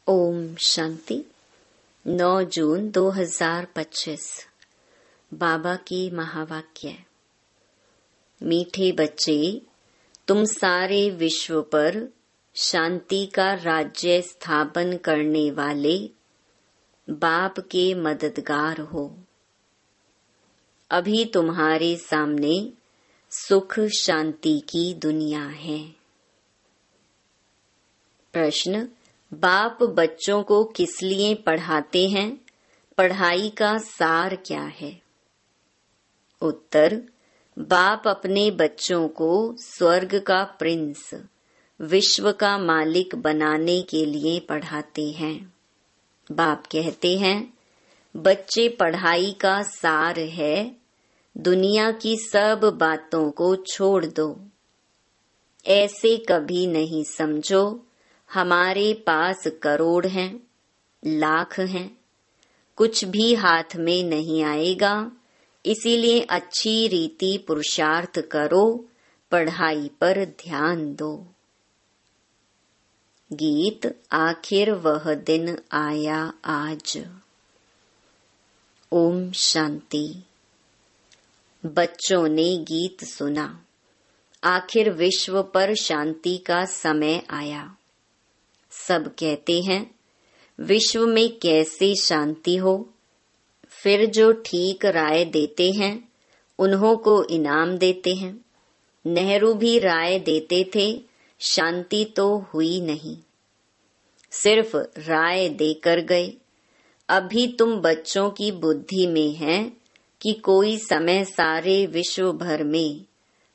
ओम शांति। 9 जून 2025 बाबा की महावाक्य। मीठे बच्चे, तुम सारे विश्व पर शांति का राज्य स्थापन करने वाले बाप के मददगार हो। अभी तुम्हारे सामने सुख शांति की दुनिया है। प्रश्न: बाप बच्चों को किस लिए पढ़ाते हैं? पढ़ाई का सार क्या है? उत्तर: बाप अपने बच्चों को स्वर्ग का प्रिंस, विश्व का मालिक बनाने के लिए पढ़ाते हैं। बाप कहते हैं, बच्चे, पढ़ाई का सार है दुनिया की सब बातों को छोड़ दो। ऐसे कभी नहीं समझो हमारे पास करोड़ हैं, लाख हैं, कुछ भी हाथ में नहीं आएगा, इसीलिए अच्छी रीति पुरुषार्थ करो, पढ़ाई पर ध्यान दो। गीत: आखिर वह दिन आया आज। ओम शांति। बच्चों ने गीत सुना, आखिर विश्व पर शांति का समय आया। सब कहते हैं, विश्व में कैसे शांति हो? फिर जो ठीक राय देते हैं उन्हों को इनाम देते हैं। नेहरू भी राय देते थे, शांति तो हुई नहीं, सिर्फ राय देकर गए। अभी तुम बच्चों की बुद्धि में है कि कोई समय सारे विश्व भर में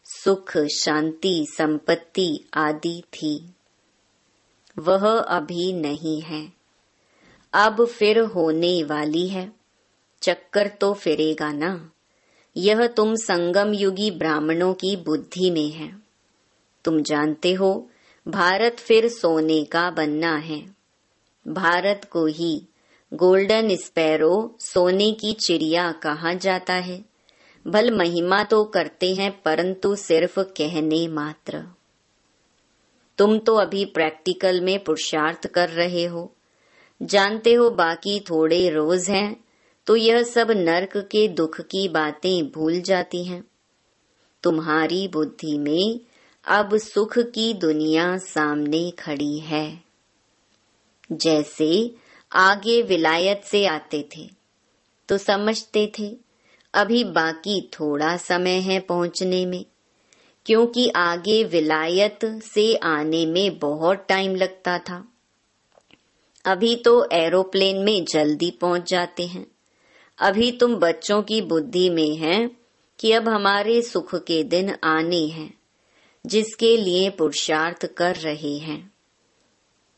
सुख, शांति, संपत्ति आदि थी। वह अभी नहीं है, अब फिर होने वाली है। चक्कर तो फिरेगा ना। यह तुम संगम युगी ब्राह्मणों की बुद्धि में है। तुम जानते हो, भारत फिर सोने का बनना है। भारत को ही गोल्डन स्पैरो, सोने की चिड़िया कहा जाता है। भल महिमा तो करते हैं, परंतु सिर्फ कहने मात्र। तुम तो अभी प्रैक्टिकल में पुरुषार्थ कर रहे हो। जानते हो बाकी थोड़े रोज हैं तो यह सब नरक के दुख की बातें भूल जाती हैं। तुम्हारी बुद्धि में अब सुख की दुनिया सामने खड़ी है। जैसे आगे विलायत से आते थे तो समझते थे अभी बाकी थोड़ा समय है पहुंचने में, क्योंकि आगे विलायत से आने में बहुत टाइम लगता था। अभी तो एरोप्लेन में जल्दी पहुंच जाते हैं। अभी तुम बच्चों की बुद्धि में है कि अब हमारे सुख के दिन आने हैं, जिसके लिए पुरुषार्थ कर रहे हैं।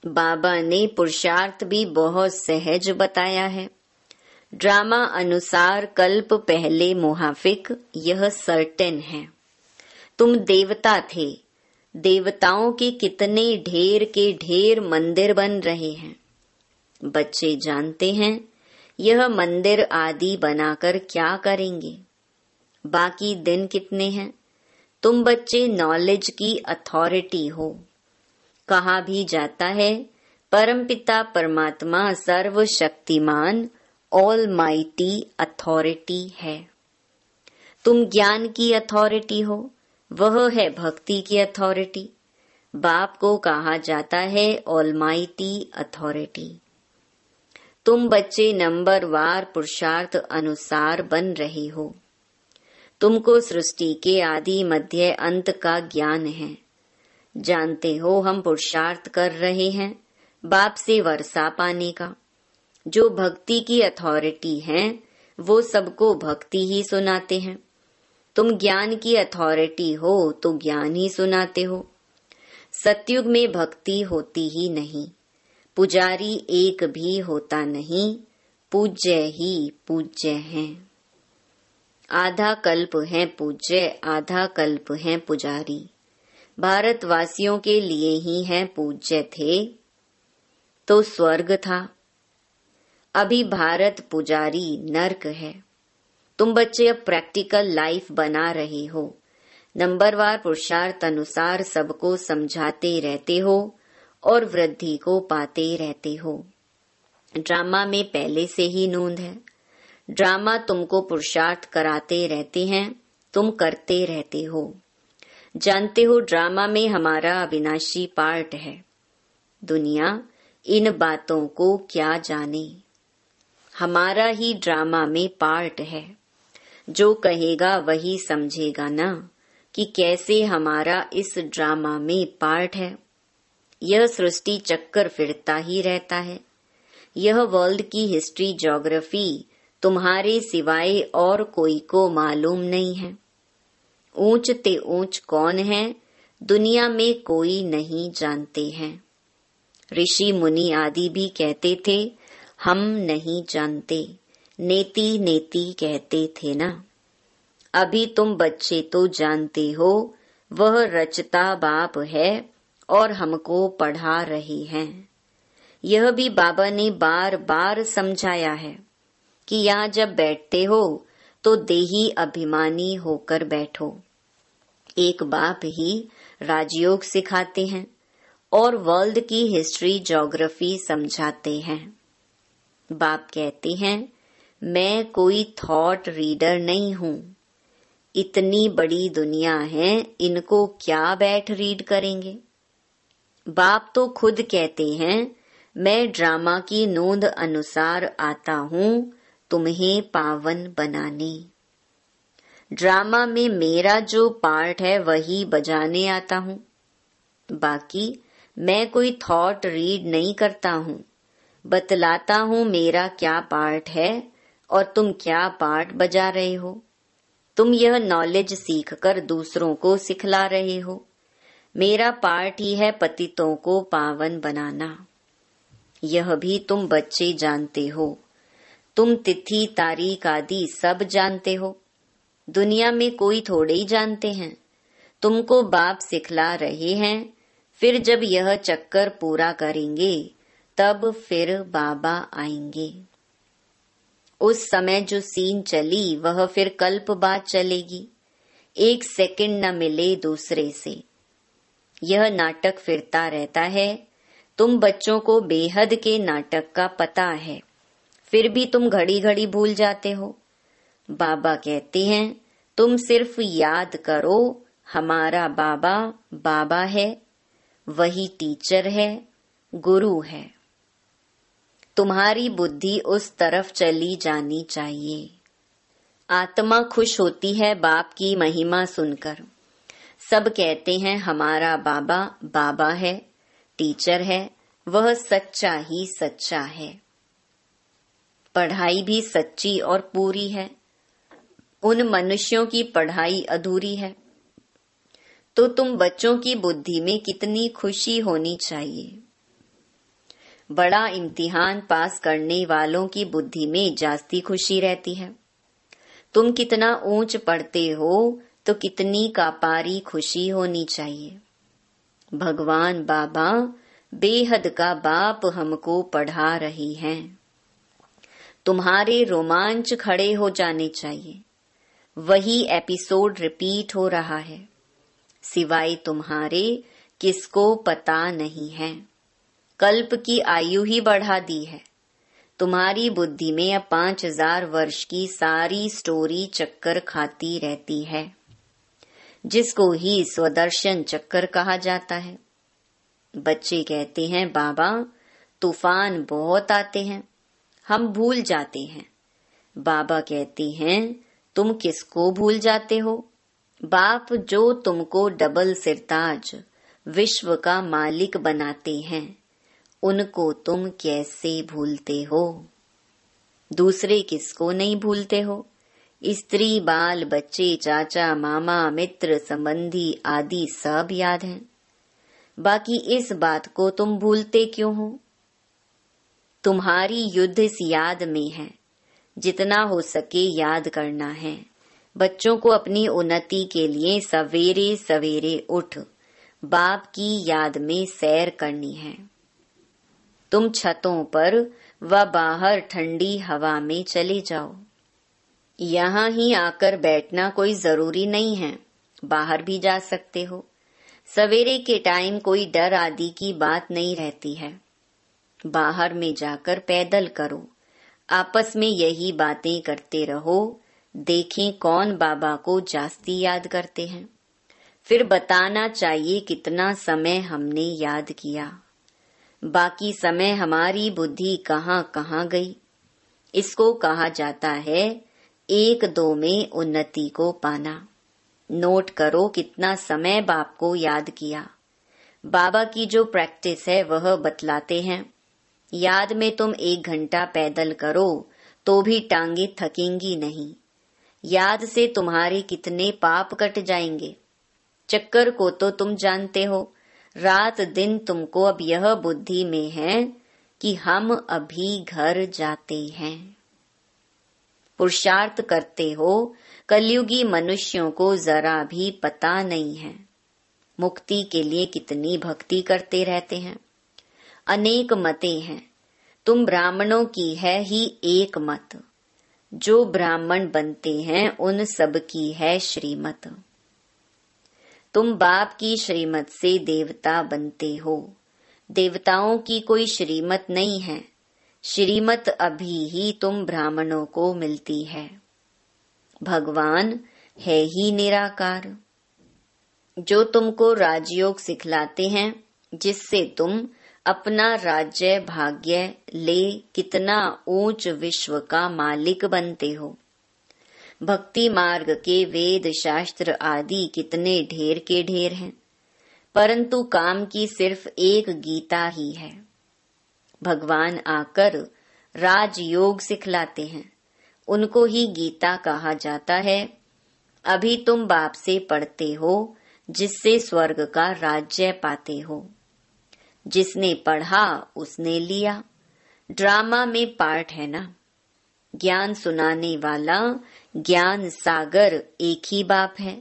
बाबा ने पुरुषार्थ भी बहुत सहज बताया है। ड्रामा अनुसार कल्प पहले मुहाफिक, यह सर्टेन है। तुम देवता थे, देवताओं के कितने ढेर के ढेर मंदिर बन रहे हैं। बच्चे जानते हैं यह मंदिर आदि बनाकर क्या करेंगे। बाकी दिन कितने हैं। तुम बच्चे नॉलेज की अथॉरिटी हो। कहा भी जाता है परमपिता परमात्मा सर्वशक्तिमान ऑल माइटी अथॉरिटी है। तुम ज्ञान की अथॉरिटी हो, वह है भक्ति की अथॉरिटी। बाप को कहा जाता है ऑलमाइटी अथॉरिटी। तुम बच्चे नंबर वार पुरुषार्थ अनुसार बन रहे हो। तुमको सृष्टि के आदि मध्य अंत का ज्ञान है। जानते हो हम पुरुषार्थ कर रहे हैं बाप से वर्षा पाने का। जो भक्ति की अथॉरिटी हैं वो सबको भक्ति ही सुनाते हैं। तुम ज्ञान की अथॉरिटी हो तो ज्ञान ही सुनाते हो। सतयुग में भक्ति होती ही नहीं, पुजारी एक भी होता नहीं, पूज्य ही पूज्य हैं। आधा कल्प है पूज्य, आधा कल्प है पुजारी। भारतवासियों के लिए ही है पूज्य थे तो स्वर्ग था। अभी भारत पुजारी नर्क है। तुम बच्चे अब प्रैक्टिकल लाइफ बना रहे हो। नंबरवार पुरुषार्थ अनुसार सबको समझाते रहते हो और वृद्धि को पाते रहते हो। ड्रामा में पहले से ही नोंद है। ड्रामा तुमको पुरुषार्थ कराते रहते हैं, तुम करते रहते हो। जानते हो ड्रामा में हमारा अविनाशी पार्ट है। दुनिया इन बातों को क्या जाने, हमारा ही ड्रामा में पार्ट है। जो कहेगा वही समझेगा ना कि कैसे हमारा इस ड्रामा में पार्ट है। यह सृष्टि चक्कर फिरता ही रहता है। यह वर्ल्ड की हिस्ट्री ज्योग्राफी तुम्हारे सिवाय और कोई को मालूम नहीं है। ऊंच ते ऊंच कौन है दुनिया में कोई नहीं जानते हैं। ऋषि मुनि आदि भी कहते थे हम नहीं जानते, नेति नेति कहते थे ना। अभी तुम बच्चे तो जानते हो वह रचता बाप है और हमको पढ़ा रहे हैं। यह भी बाबा ने बार बार समझाया है कि यहाँ जब बैठते हो तो देही अभिमानी होकर बैठो। एक बाप ही राजयोग सिखाते हैं और वर्ल्ड की हिस्ट्री ज्योग्राफी समझाते हैं। बाप कहते हैं मैं कोई थॉट रीडर नहीं हूँ। इतनी बड़ी दुनिया है, इनको क्या बैठ रीड करेंगे। बाप तो खुद कहते हैं मैं ड्रामा की नोंद अनुसार आता हूँ तुम्हें पावन बनाने। ड्रामा में मेरा जो पार्ट है वही बजाने आता हूँ। बाकी मैं कोई थॉट रीड नहीं करता हूँ, बतलाता हूँ मेरा क्या पार्ट है और तुम क्या पार्ट बजा रहे हो। तुम यह नॉलेज सीखकर दूसरों को सिखला रहे हो। मेरा पार्ट ही है पतितों को पावन बनाना। यह भी तुम बच्चे जानते हो। तुम तिथि तारीख आदि सब जानते हो। दुनिया में कोई थोड़े ही जानते हैं। तुमको बाप सिखला रहे हैं। फिर जब यह चक्कर पूरा करेंगे तब फिर बाबा आएंगे। उस समय जो सीन चली वह फिर कल्प बाद चलेगी। एक सेकंड न मिले दूसरे से। यह नाटक फिरता रहता है। तुम बच्चों को बेहद के नाटक का पता है, फिर भी तुम घड़ी घड़ी भूल जाते हो। बाबा कहते हैं तुम सिर्फ याद करो हमारा बाबा बाबा है, वही टीचर है, गुरु है। तुम्हारी बुद्धि उस तरफ चली जानी चाहिए। आत्मा खुश होती है बाप की महिमा सुनकर। सब कहते हैं हमारा बाबा बाबा है, टीचर है, वह सच्चा ही सच्चा है। पढ़ाई भी सच्ची और पूरी है। उन मनुष्यों की पढ़ाई अधूरी है। तो तुम बच्चों की बुद्धि में कितनी खुशी होनी चाहिए। बड़ा इम्तिहान पास करने वालों की बुद्धि में जास्ती खुशी रहती है। तुम कितना ऊंच पढ़ते हो तो कितनी कापारी खुशी होनी चाहिए। भगवान बाबा बेहद का बाप हमको पढ़ा रही हैं। तुम्हारे रोमांच खड़े हो जाने चाहिए। वही एपिसोड रिपीट हो रहा है, सिवाय तुम्हारे किसको पता नहीं है। कल्प की आयु ही बढ़ा दी है। तुम्हारी बुद्धि में अब 5000 वर्ष की सारी स्टोरी चक्कर खाती रहती है, जिसको ही स्वदर्शन चक्कर कहा जाता है। बच्चे कहते हैं बाबा तूफान बहुत आते हैं, हम भूल जाते हैं। बाबा कहते हैं तुम किसको भूल जाते हो। बाप जो तुमको डबल सिरताज विश्व का मालिक बनाते हैं, उनको तुम कैसे भूलते हो। दूसरे किसको नहीं भूलते हो। स्त्री बाल बच्चे चाचा मामा मित्र संबंधी आदि सब याद हैं। बाकी इस बात को तुम भूलते क्यों हो। तुम्हारी युद्ध इस याद में है। जितना हो सके याद करना है। बच्चों को अपनी उन्नति के लिए सवेरे सवेरे उठ बाप की याद में सैर करनी है। तुम छतों पर व बाहर ठंडी हवा में चले जाओ। यहाँ ही आकर बैठना कोई जरूरी नहीं है, बाहर भी जा सकते हो। सवेरे के टाइम कोई डर आदि की बात नहीं रहती है। बाहर में जाकर पैदल करो, आपस में यही बातें करते रहो, देखें कौन बाबा को जास्ती याद करते हैं। फिर बताना चाहिए कितना समय हमने याद किया, बाकी समय हमारी बुद्धि कहाँ कहाँ गई। इसको कहा जाता है 1-2 में उन्नति को पाना। नोट करो कितना समय बाप को याद किया। बाबा की जो प्रैक्टिस है वह बतलाते हैं। याद में तुम 1 घंटा पैदल करो तो भी टांगे थकेंगी नहीं। याद से तुम्हारे कितने पाप कट जाएंगे। चक्कर को तो तुम जानते हो। रात दिन तुमको अब यह बुद्धि में है कि हम अभी घर जाते हैं। पुरुषार्थ करते हो, कलयुगी मनुष्यों को जरा भी पता नहीं है। मुक्ति के लिए कितनी भक्ति करते रहते हैं। अनेक मतें हैं, तुम ब्राह्मणों की है ही एक मत। जो ब्राह्मण बनते हैं उन सब की है श्रीमत। तुम बाप की श्रीमत से देवता बनते हो। देवताओं की कोई श्रीमत नहीं है। श्रीमत अभी ही तुम ब्राह्मणों को मिलती है। भगवान है ही निराकार। जो तुमको राजयोग सिखलाते हैं, जिससे तुम अपना राज्य भाग्य ले कितना ऊंच विश्व का मालिक बनते हो। भक्ति मार्ग के वेद शास्त्र आदि कितने ढेर के ढेर हैं, परंतु काम की सिर्फ एक गीता ही है। भगवान आकर राजयोग सिखलाते हैं, उनको ही गीता कहा जाता है। अभी तुम बाप से पढ़ते हो, जिससे स्वर्ग का राज्य पाते हो। जिसने पढ़ा उसने लिया। ड्रामा में पार्ट है ना। ज्ञान सुनाने वाला ज्ञान सागर एक ही बाप है।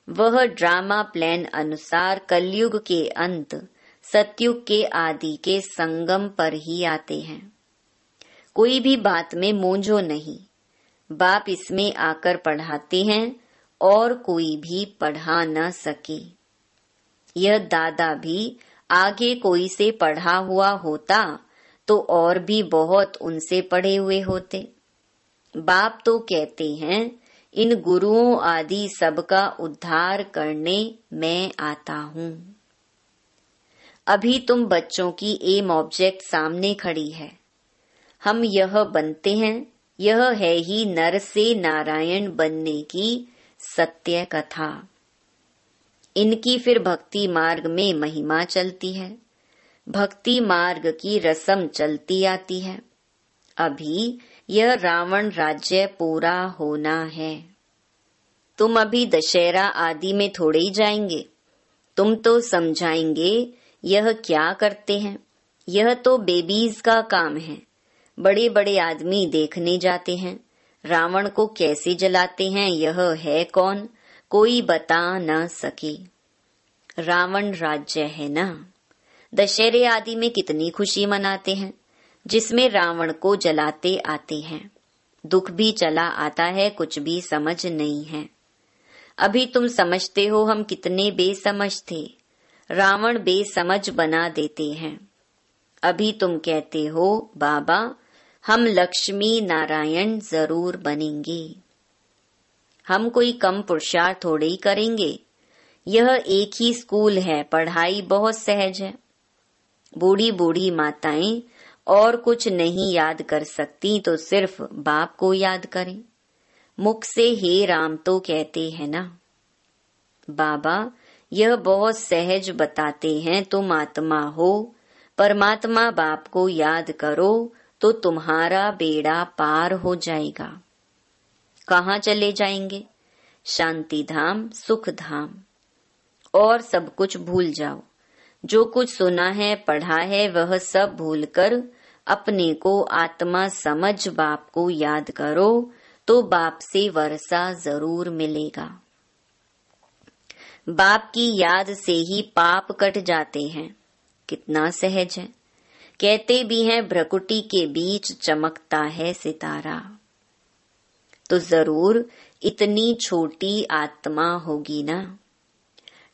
वह ड्रामा प्लान अनुसार कलयुग के अंत, सतयुग के आदि के संगम पर ही आते हैं। कोई भी बात में मूंझो नहीं। बाप इसमें आकर पढ़ाते हैं और कोई भी पढ़ा न सके। यह दादा भी आगे कोई से पढ़ा हुआ होता तो और भी बहुत उनसे पढ़े हुए होते। बाप तो कहते हैं इन गुरुओं आदि सबका उद्धार करने मैं आता हूँ। अभी तुम बच्चों की एम ऑब्जेक्ट सामने खड़ी है। हम यह बनते हैं, यह है ही नर से नारायण बनने की सत्य कथा। इनकी फिर भक्ति मार्ग में महिमा चलती है। भक्ति मार्ग की रस्म चलती आती है। अभी यह रावण राज्य पूरा होना है। तुम अभी दशहरा आदि में थोड़े ही जाएंगे। तुम तो समझाएंगे यह क्या करते हैं। यह तो बेबीज का काम है। बड़े बड़े आदमी देखने जाते हैं। रावण को कैसे जलाते हैं यह है कौन, कोई बता न सके। रावण राज्य है ना। दशहरे आदि में कितनी खुशी मनाते हैं, जिसमें रावण को जलाते आते हैं। दुख भी चला आता है, कुछ भी समझ नहीं है। अभी तुम समझते हो हम कितने बेसमझ थे। रावण बेसमझ बना देते हैं। अभी तुम कहते हो बाबा हम लक्ष्मी नारायण जरूर बनेंगे। हम कोई कम पुरुषार्थ थोड़े ही करेंगे। यह एक ही स्कूल है, पढ़ाई बहुत सहज है। बूढ़ी बूढ़ी माताएं और कुछ नहीं याद कर सकती तो सिर्फ बाप को याद करें। मुख से हे राम तो कहते हैं ना। बाबा यह बहुत सहज बताते हैं, तुम आत्मा हो, परमात्मा बाप को याद करो तो तुम्हारा बेड़ा पार हो जाएगा। कहाँ चले जाएंगे? शांति धाम, सुख धाम। और सब कुछ भूल जाओ। जो कुछ सुना है पढ़ा है वह सब भूलकर अपने को आत्मा समझ बाप को याद करो तो बाप से वर्षा जरूर मिलेगा। बाप की याद से ही पाप कट जाते हैं। कितना सहज है। कहते भी हैं भ्रकुटी के बीच चमकता है सितारा। तो जरूर इतनी छोटी आत्मा होगी ना।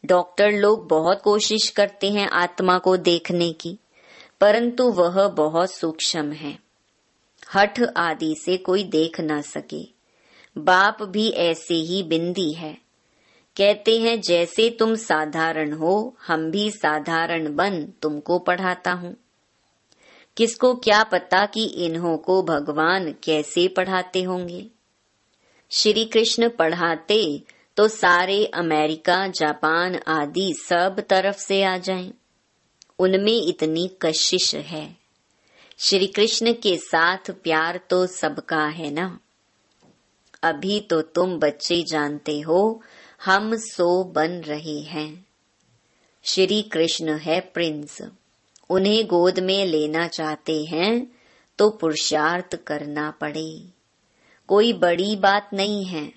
डॉक्टर लोग बहुत कोशिश करते हैं आत्मा को देखने की, परंतु वह बहुत सूक्ष्म है, हठ आदि से कोई देख ना सके। बाप भी ऐसे ही बिंदी है। कहते हैं जैसे तुम साधारण हो, हम भी साधारण बन तुमको पढ़ाता हूँ। किसको क्या पता कि इन्हों को भगवान कैसे पढ़ाते होंगे। श्री कृष्ण पढ़ाते तो सारे अमेरिका, जापान आदि सब तरफ से आ जाएं। उनमें इतनी कशिश है। श्री कृष्ण के साथ प्यार तो सबका है ना। अभी तो तुम बच्चे जानते हो, हम सो बन रहे हैं। श्री कृष्ण है प्रिंस, उन्हें गोद में लेना चाहते हैं तो पुरुषार्थ करना पड़े। कोई बड़ी बात नहीं है।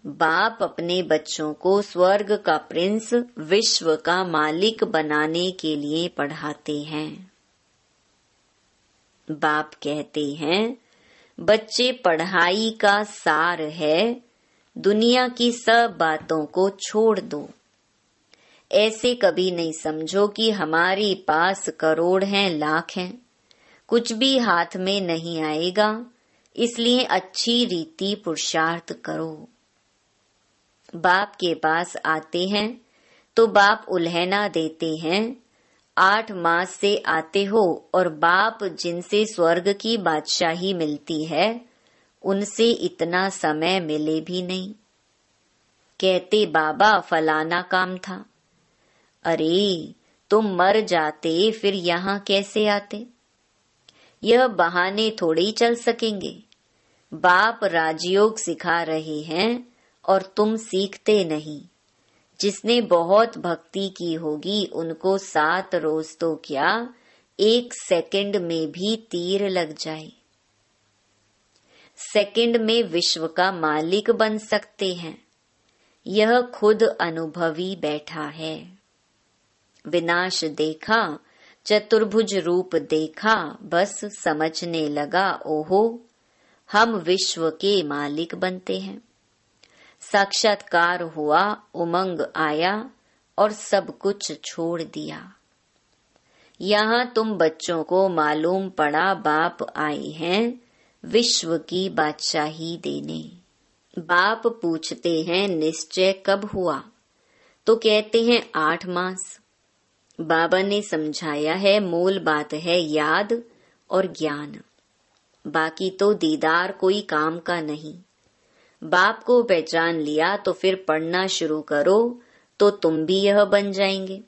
बाप अपने बच्चों को स्वर्ग का प्रिंस, विश्व का मालिक बनाने के लिए पढ़ाते हैं। बाप कहते हैं बच्चे, पढ़ाई का सार है, दुनिया की सब बातों को छोड़ दो। ऐसे कभी नहीं समझो कि हमारे पास करोड़ हैं, लाख हैं, कुछ भी हाथ में नहीं आएगा, इसलिए अच्छी रीति पुरुषार्थ करो। बाप के पास आते हैं तो बाप उल्हना देते हैं। 8 मास से आते हो और बाप जिनसे स्वर्ग की बादशाही मिलती है, उनसे इतना समय मिले भी नहीं। कहते बाबा फलाना काम था। अरे तुम मर जाते फिर यहाँ कैसे आते। यह बहाने थोड़े चल सकेंगे। बाप राजयोग सिखा रहे हैं और तुम सीखते नहीं। जिसने बहुत भक्ति की होगी उनको 7 रोज तो क्या, 1 सेकंड में भी तीर लग जाए। सेकंड में विश्व का मालिक बन सकते हैं। यह खुद अनुभवी बैठा है। विनाश देखा, चतुर्भुज रूप देखा, बस समझने लगा, ओहो हम विश्व के मालिक बनते हैं। साक्षात्कार हुआ, उमंग आया और सब कुछ छोड़ दिया। यहाँ तुम बच्चों को मालूम पड़ा बाप आए हैं विश्व की बादशाही देने। बाप पूछते हैं निश्चय कब हुआ, तो कहते हैं 8 मास। बाबा ने समझाया है मूल बात है याद और ज्ञान, बाकी तो दीदार कोई काम का नहीं। बाप को पहचान लिया तो फिर पढ़ना शुरू करो तो तुम भी यह बन जाएंगे।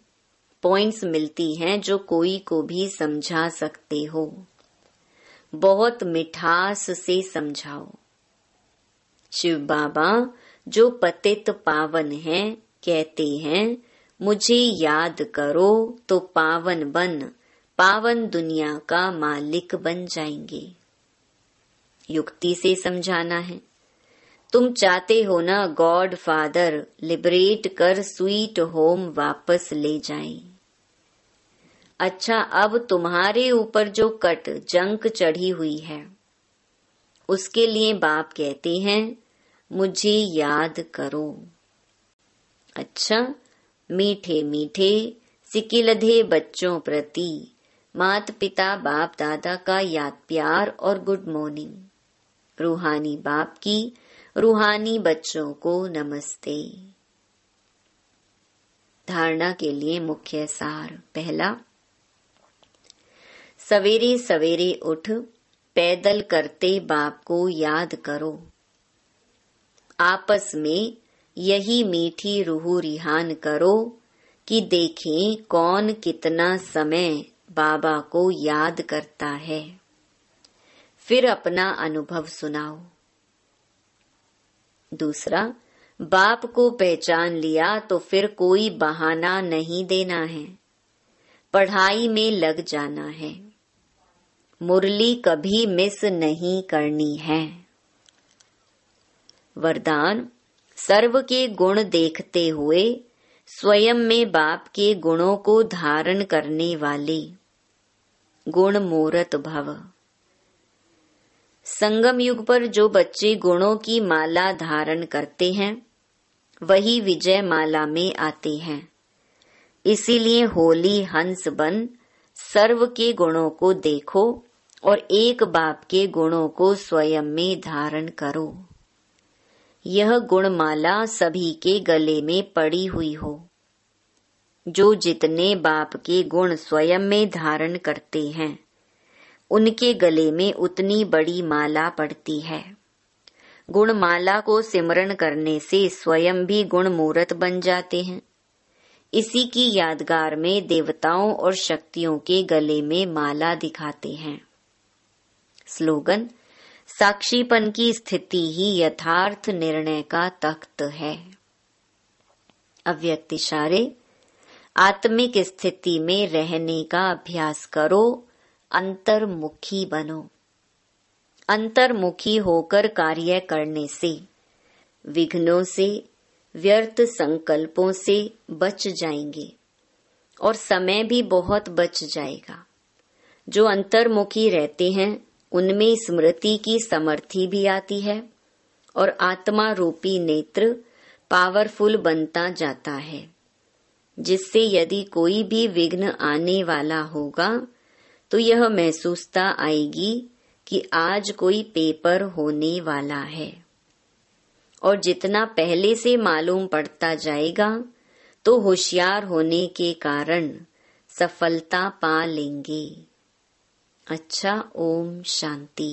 पॉइंट्स मिलती हैं जो कोई को भी समझा सकते हो। बहुत मिठास से समझाओ। शिव बाबा जो पतित पावन हैं, कहते हैं मुझे याद करो तो पावन बन, पावन दुनिया का मालिक बन जाएंगे। युक्ति से समझाना है। तुम चाहते हो ना गॉड फादर लिबरेट कर स्वीट होम वापस ले जाएं। अच्छा, अब तुम्हारे ऊपर जो कट जंक चढ़ी हुई है, उसके लिए बाप कहते हैं मुझे याद करो। अच्छा, मीठे मीठे सिकिलधे बच्चों प्रति मात पिता बाप दादा का याद प्यार और गुड मॉर्निंग। रूहानी बाप की रूहानी बच्चों को नमस्ते। धारणा के लिए मुख्य सार। पहला, सवेरे सवेरे उठ पैदल करते बाप को याद करो। आपस में यही मीठी रूह रिहान करो कि देखें कौन कितना समय बाबा को याद करता है। फिर अपना अनुभव सुनाओ। दूसरा, बाप को पहचान लिया तो फिर कोई बहाना नहीं देना है, पढ़ाई में लग जाना है। मुरली कभी मिस नहीं करनी है। वरदान, सर्व के गुण देखते हुए स्वयं में बाप के गुणों को धारण करने वाले गुण मूरत भव। संगम युग पर जो बच्चे गुणों की माला धारण करते हैं वही विजय माला में आते हैं। इसीलिए होली हंस बन सर्व के गुणों को देखो और एक बाप के गुणों को स्वयं में धारण करो। यह गुणमाला सभी के गले में पड़ी हुई हो। जो जितने बाप के गुण स्वयं में धारण करते हैं उनके गले में उतनी बड़ी माला पड़ती है। गुणमाला को सिमरन करने से स्वयं भी गुण मूर्त बन जाते हैं। इसी की यादगार में देवताओं और शक्तियों के गले में माला दिखाते हैं। स्लोगन: साक्षीपन की स्थिति ही यथार्थ निर्णय का तख्त है। अव्यक्त इशारे: आत्मिक स्थिति में रहने का अभ्यास करो, अंतर्मुखी बनो। अंतर्मुखी होकर कार्य करने से विघ्नों से, व्यर्थ संकल्पों से बच जाएंगे और समय भी बहुत बच जाएगा। जो अंतर्मुखी रहते हैं उनमें स्मृति की समर्थी भी आती है और आत्मा रूपी नेत्र पावरफुल बनता जाता है, जिससे यदि कोई भी विघ्न आने वाला होगा तो यह महसूसता आएगी कि आज कोई पेपर होने वाला है। और जितना पहले से मालूम पड़ता जाएगा तो होशियार होने के कारण सफलता पा लेंगे। अच्छा, ओम शांति।